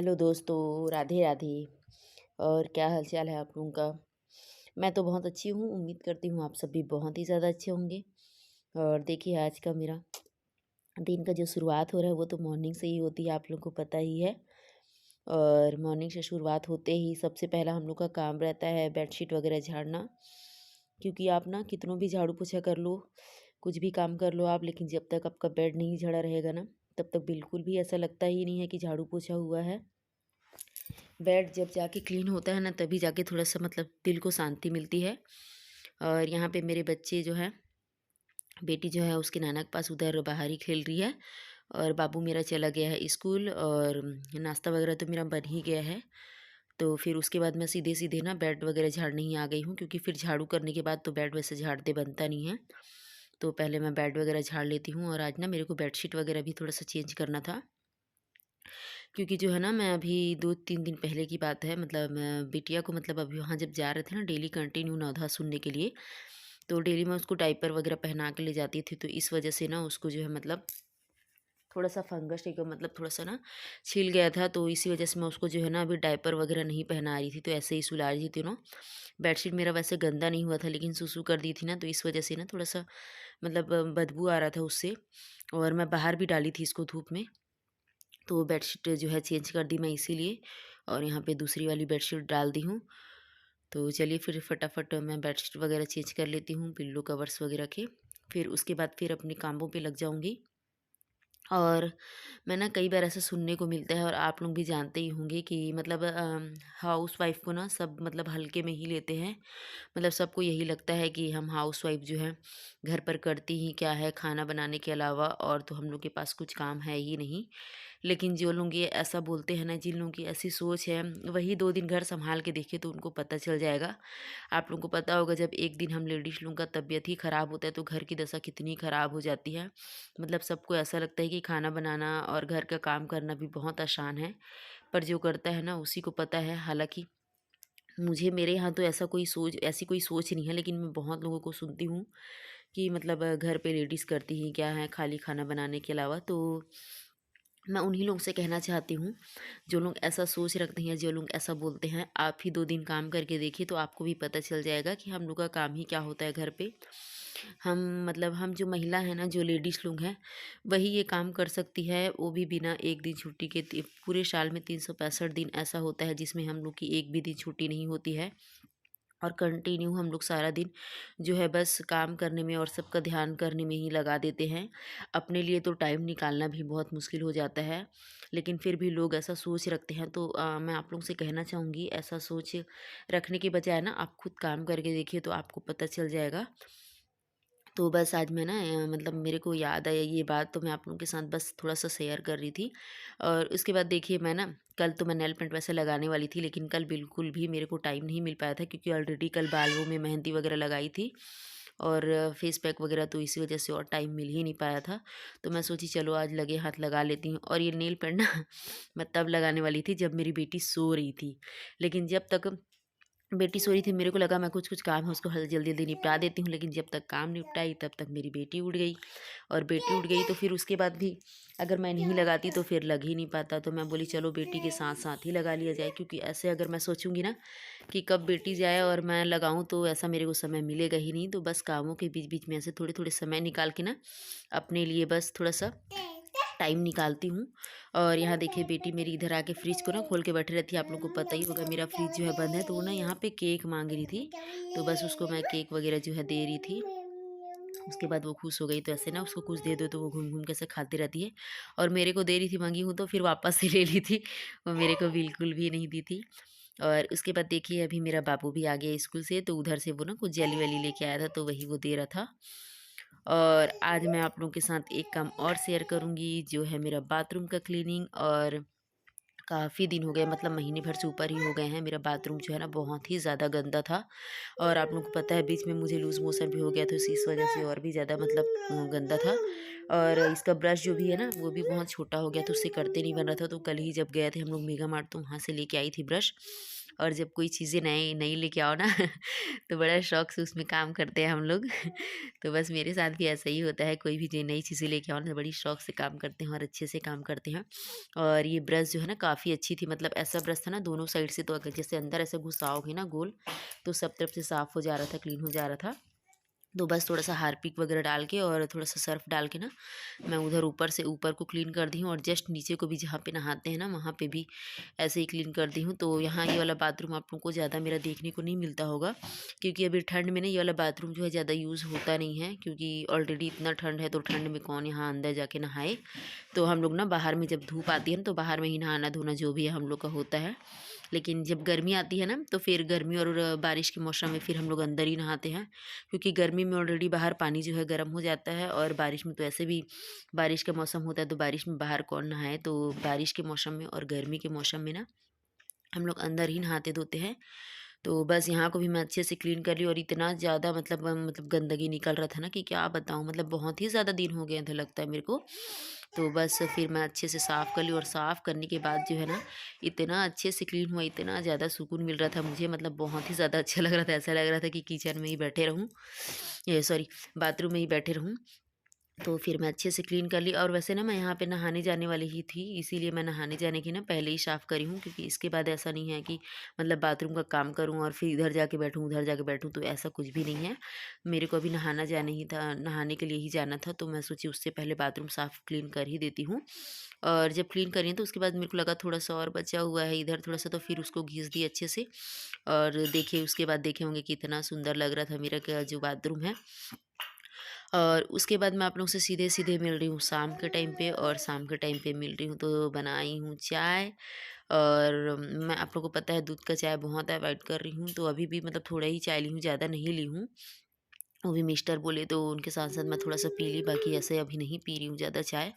Hello दोस्तों, राधे राधे। और क्या हाल-चाल है आप लोगों का? मैं तो बहुत अच्छी हूँ, उम्मीद करती हूँ आप सब भी बहुत ही ज़्यादा अच्छे होंगे। और देखिए आज का मेरा दिन का जो शुरुआत हो रहा है वो तो मॉर्निंग से ही होती है, आप लोगों को पता ही है। और मॉर्निंग से शुरुआत होते ही सबसे पहला हम लोग का काम रहता है बेडशीट वगैरह झाड़ना। क्योंकि आप ना कितनों भी झाड़ू पोछा कर लो, कुछ भी काम कर लो आप, लेकिन जब तक आपका बेड नहीं झाड़ा रहेगा ना, तब तक बिल्कुल भी ऐसा लगता ही नहीं है कि झाड़ू पोछा हुआ है। बेड जब जाके क्लीन होता है ना, तभी जाके थोड़ा-सा मतलब दिल को शांति मिलती है। और यहाँ पे मेरे बच्चे जो हैं, बेटी जो है उसके नाना के पास उधर बाहर ही खेल रही है और बाबू मेरा चला गया है स्कूल। और नाश्ता वगैरह तो मेरा बन ही गया है। तो फिर उसके बाद मैं सीधे-सीधे ना बेड वगैरह झाड़ने ही आ गई हूँ, क्योंकि फिर झाड़ू करने के बाद तो बेड वैसे झाड़ते बनता नहीं है। तो पहले मैं बेड वगैरह झाड़ लेती हूँ। और आज ना मेरे को बेडशीट वगैरह भी थोड़ा-सा चेंज करना था। क्योंकि जो है ना, मैं अभी 2-3 दिन पहले की बात है, मतलब मैं बिटिया को मतलब अभी वहाँ जब जा रहे थे ना डेली कंटिन्यू नवधा सुनने के लिए, तो डेली मैं उसको डायपर वगैरह पहना के ले जाती थी। तो इस वजह से ना उसको जो है मतलब थोड़ा-सा फंगस टाइप का मतलब थोड़ा-सा ना छिल गया था। तो इसी वजह से मैं उसको जो है ना अभी डायपर वगैरह नहीं पहना रही थी, तो ऐसे ही सुला रही थी ना। बेडशीट मेरा वैसे गंदा नहीं हुआ था, लेकिन सुसु कर दी थी ना, तो इस वजह से ना थोड़ा-सा मतलब बदबू आ रहा था उससे। और मैं बाहर भी डाली थी इसको धूप में। तो बेडशीट जो है चेंज कर दी मैं इसीलिए। और यहाँ पे दूसरी वाली बेडशीट डाल दी हूँ। तो चलिए फिर फटाफट मैं बेडशीट वगैरह चेंज कर लेती हूँ, पिल्लो कवर्स वगैरह के। फिर उसके बाद फिर अपने कामों पे लग जाऊँगी। और मैं ना कई बार ऐसा सुनने को मिलता है, और आप लोग भी जानते ही होंगे कि मतलब हाउसवाइफ़ को ना सब मतलब हल्के में ही लेते हैं। मतलब सबको यही लगता है कि हम हाउसवाइफ़ जो है घर पर करती ही क्या है, खाना बनाने के अलावा और तो हम लोग के पास कुछ काम है ही नहीं। लेकिन जो लोग ये ऐसा बोलते हैं ना, जिन लोगों की ऐसी सोच है, वही 2 दिन घर सँभाल के देखें तो उनको पता चल जाएगा। आप लोगों को पता होगा, जब एक दिन हम लेडीज़ लोगों का तबीयत ही ख़राब होता है तो घर की दशा कितनी ख़राब हो जाती है। मतलब सबको ऐसा लगता है कि खाना बनाना और घर का काम करना भी बहुत आसान है, पर जो करता है ना उसी को पता है। हालाँकि मुझे मेरे यहाँ तो ऐसी कोई सोच नहीं है, लेकिन मैं बहुत लोगों को सुनती हूँ कि मतलब घर पे लेडीज़ करती ही क्या है खाली खाना बनाने के अलावा। तो मैं उन्हीं लोगों से कहना चाहती हूँ, जो लोग ऐसा सोच रखते हैं, जो लोग ऐसा बोलते हैं, आप ही 2 दिन काम करके देखिए तो आपको भी पता चल जाएगा कि हम लोग का काम ही क्या होता है घर पे। हम मतलब हम जो महिला हैं ना, जो लेडीज़ लोग हैं, वही ये काम कर सकती है, वो भी बिना 1 दिन छुट्टी के। पूरे साल में 365 दिन ऐसा होता है जिसमें हम लोग की 1 भी दिन छुट्टी नहीं होती है। और कंटिन्यू हम लोग सारा दिन जो है बस काम करने में और सबका ध्यान करने में ही लगा देते हैं। अपने लिए तो टाइम निकालना भी बहुत मुश्किल हो जाता है, लेकिन फिर भी लोग ऐसा सोच रखते हैं। तो मैं आप लोगों से कहना चाहूँगी, ऐसा सोच रखने के बजाय ना आप खुद काम करके देखिए तो आपको पता चल जाएगा। तो बस आज मैं ना मतलब मेरे को याद आया ये बात, तो मैं आप लोगों के साथ बस थोड़ा-सा शेयर कर रही थी। और उसके बाद देखिए, मैं ना कल तो मैं नेल पेंट वैसे लगाने वाली थी, लेकिन कल बिल्कुल भी मेरे को टाइम नहीं मिल पाया था, क्योंकि ऑलरेडी कल बालों में मेहंदी वगैरह लगाई थी और फेस पैक वगैरह, तो इसी वजह से और टाइम मिल ही नहीं पाया था। तो मैं सोची चलो आज लगे हाथ लगा लेती हूँ। और ये नेल पेंट ना मैं तब लगाने वाली थी जब मेरी बेटी सो रही थी। लेकिन जब तक बेटी सो रही थी, मेरे को लगा मैं कुछ-कुछ काम है उसको जल्दी-जल्दी निपटा देती हूँ, लेकिन जब तक काम निपटाई तब तक मेरी बेटी उठ गई। और बेटी उठ गई तो फिर उसके बाद भी अगर मैं नहीं लगाती तो फिर लग ही नहीं पाता। तो मैं बोली चलो बेटी के साथ-साथ ही लगा लिया जाए, क्योंकि ऐसे अगर मैं सोचूँगी ना कि कब बेटी जाए और मैं लगाऊँ, तो ऐसा मेरे को समय मिलेगा ही नहीं। तो बस कामों के बीच-बीच में ऐसे थोड़े-थोड़े समय निकाल के ना अपने लिए बस थोड़ा-सा टाइम निकालती हूँ। और यहाँ देखिए बेटी मेरी इधर आके फ्रिज को ना खोल के बैठी रहती है। आप लोगों को पता ही होगा मेरा फ्रिज जो है बंद है, तो वो ना यहाँ पे केक मांग रही थी। तो बस उसको मैं केक वगैरह जो है दे रही थी। उसके बाद वो खुश हो गई, तो ऐसे ना उसको कुछ दे दो तो वो घूम घूम के ऐसे खाती रहती है। और मेरे को दे रही थी, मंगी हूँ तो फिर वापस से ले ली थी, वो मेरे को बिल्कुल भी नहीं दी थी। और उसके बाद देखिए अभी मेरा बाबू भी आ गया स्कूल से, तो उधर से वो ना कुछ जेली वेली लेके आया था, तो वही वो दे रहा था। और आज मैं आप लोगों के साथ एक काम और शेयर करूँगी, जो है मेरा बाथरूम का क्लीनिंग। और काफ़ी दिन हो गए, मतलब महीने भर से ऊपर ही हो गए हैं, मेरा बाथरूम जो है ना बहुत ही ज़्यादा गंदा था। और आप लोगों को पता है बीच में मुझे लूज़ मोशन भी हो गया, तो इस वजह से और भी ज़्यादा मतलब गंदा था। और इसका ब्रश जो भी है ना वो भी बहुत छोटा हो गया, तो उससे करते नहीं बन रहा था। तो कल ही जब गए थे हम लोग मेगा मार्ट, तो वहाँ से लेके आई थी ब्रश। और जब कोई चीज़ें नई नई लेके आओ ना तो बड़ा शौक से उसमें काम करते हैं हम लोग। तो बस मेरे साथ भी ऐसा ही होता है, कोई भी जो नई चीज़ें लेके आओ ना तो बड़ी शौक से काम करते हैं और अच्छे से काम करते हैं। और ये ब्रश जो है ना काफ़ी अच्छी थी, मतलब ऐसा ब्रश था ना दोनों साइड से, तो अगर जैसे अंदर ऐसे घुसाओगे ना गोल, तो सब तरफ से साफ़ हो जा रहा था, क्लीन हो जा रहा था। तो बस थोड़ा-सा हार्पिक वगैरह डाल के और थोड़ा-सा सर्फ़ डाल के ना, मैं उधर ऊपर से ऊपर को क्लीन कर दी हूँ और जस्ट नीचे को भी जहाँ पे नहाते हैं ना, वहाँ पे भी ऐसे ही क्लीन कर दी हूँ। तो यहाँ ये वाला बाथरूम आप लोगों को ज़्यादा मेरा देखने को नहीं मिलता होगा, क्योंकि अभी ठंड में ना ये वाला बाथरूम जो है ज़्यादा यूज़ होता नहीं है, क्योंकि ऑलरेडी इतना ठंड है, तो ठंड में कौन यहाँ अंदर जाके नहाए। तो हम लोग ना बाहर में जब धूप आती है ना, तो बाहर में ही नहाना-धोना जो भी है हम लोग का होता है। लेकिन जब गर्मी आती है ना, तो फिर गर्मी और बारिश के मौसम में फिर हम लोग अंदर ही नहाते हैं, क्योंकि गर्मी में ऑलरेडी बाहर पानी जो है गर्म हो जाता है, और बारिश में तो ऐसे भी बारिश का मौसम होता है, तो बारिश में बाहर कौन नहाए। तो बारिश के मौसम में और गर्मी के मौसम में ना हम लोग अंदर ही नहाते धोते हैं। तो बस यहाँ को भी मैं अच्छे से क्लीन कर ली, और इतना ज़्यादा मतलब गंदगी निकल रहा था ना कि क्या बताऊँ, मतलब बहुत ही ज़्यादा दिन हो गए थे लगता है मेरे को। तो बस फिर मैं अच्छे से साफ़ कर ली, और साफ़ करने के बाद जो है ना, इतना अच्छे से क्लीन हुआ, इतना ज़्यादा सुकून मिल रहा था मुझे, मतलब बहुत ही ज़्यादा अच्छा लग रहा था। ऐसा लग रहा था कि किचन में ही बैठे रहूँ, ये सॉरी, बाथरूम में ही बैठे रहूँ। तो फिर मैं अच्छे से क्लीन कर ली, और वैसे ना मैं यहाँ पे नहाने जाने वाली ही थी, इसीलिए मैं नहाने जाने की ना पहले ही साफ़ करी हूँ, क्योंकि इसके बाद ऐसा नहीं है कि मतलब बाथरूम का काम करूँ और फिर इधर जाके बैठूँ, उधर जाके बैठूँ, तो ऐसा कुछ भी नहीं है। मेरे को अभी नहाना जाना ही था, नहाने के लिए ही जाना था, तो मैं सोची उससे पहले बाथरूम साफ़ क्लीन कर ही देती हूँ। और जब क्लीन करी तो उसके बाद मेरे को लगा थोड़ा-सा और बचा हुआ है इधर थोड़ा-सा, तो फिर उसको घिस दी अच्छे से। और देखिए उसके बाद देखे होंगे कितना सुंदर लग रहा था मेरा जो बाथरूम है। और उसके बाद मैं आप लोगों से सीधे-सीधे मिल रही हूँ शाम के टाइम पे, और शाम के टाइम पे मिल रही हूँ तो बनाई हूँ चाय। और मैं आप लोगों को पता है दूध का चाय बहुत अवॉइड कर रही हूँ, तो अभी भी मतलब थोड़ा ही चाय ली हूँ, ज़्यादा नहीं ली हूँ। वो भी मिस्टर बोले तो उनके साथ-साथ मैं थोड़ा-सा पी ली, बाकी ऐसे अभी नहीं पी रही हूँ ज़्यादा चाय।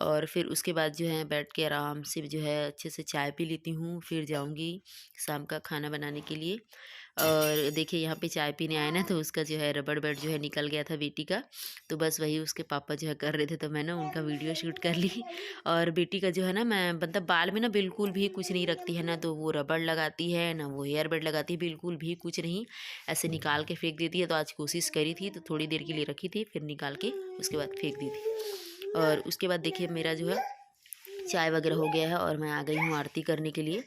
और फिर उसके बाद जो है बैठ के आराम से जो है अच्छे से चाय पी लेती हूँ, फिर जाऊँगी शाम का खाना बनाने के लिए। और देखिए यहाँ पे चाय पीने आए ना, तो उसका जो है रबड़ बैंड जो है निकल गया था बेटी का, तो बस वही उसके पापा जो है कर रहे थे, तो मैं ना उनका वीडियो शूट कर ली। और बेटी का जो है ना, मैं मतलब बाल में ना बिल्कुल भी कुछ नहीं रखती है ना, तो वो रबड़ लगाती है ना वो हेयर बैंड लगाती है, बिल्कुल भी कुछ नहीं, ऐसे निकाल के फेंक देती है। तो आज कोशिश करी थी, तो थोड़ी देर के लिए रखी थी, फिर निकाल के उसके बाद फेंक दी थी। और उसके बाद देखिए मेरा जो है चाय वगैरह हो गया है, और मैं आ गई हूँ आरती करने के लिए।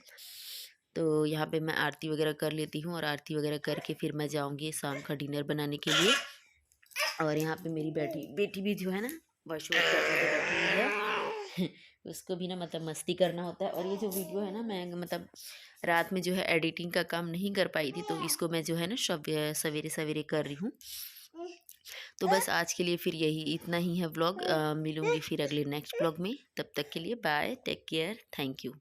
तो यहाँ पे मैं आरती वगैरह कर लेती हूँ, और आरती वगैरह करके फिर मैं जाऊँगी शाम का डिनर बनाने के लिए। और यहाँ पे मेरी बेटी बेटी भी जो है ना, वॉशरूम करने के बैठी हुई है। उसको भी ना मतलब मस्ती करना होता है। और ये जो वीडियो है ना, मैं मतलब रात में जो है एडिटिंग का काम नहीं कर पाई थी, तो इसको मैं जो है ना सवेरे सवेरे कर रही हूँ। तो बस आज के लिए फिर यही इतना ही है व्लॉग। मिलूंगी फिर अगले नेक्स्ट व्लॉग में, तब तक के लिए bye, take care, thank you.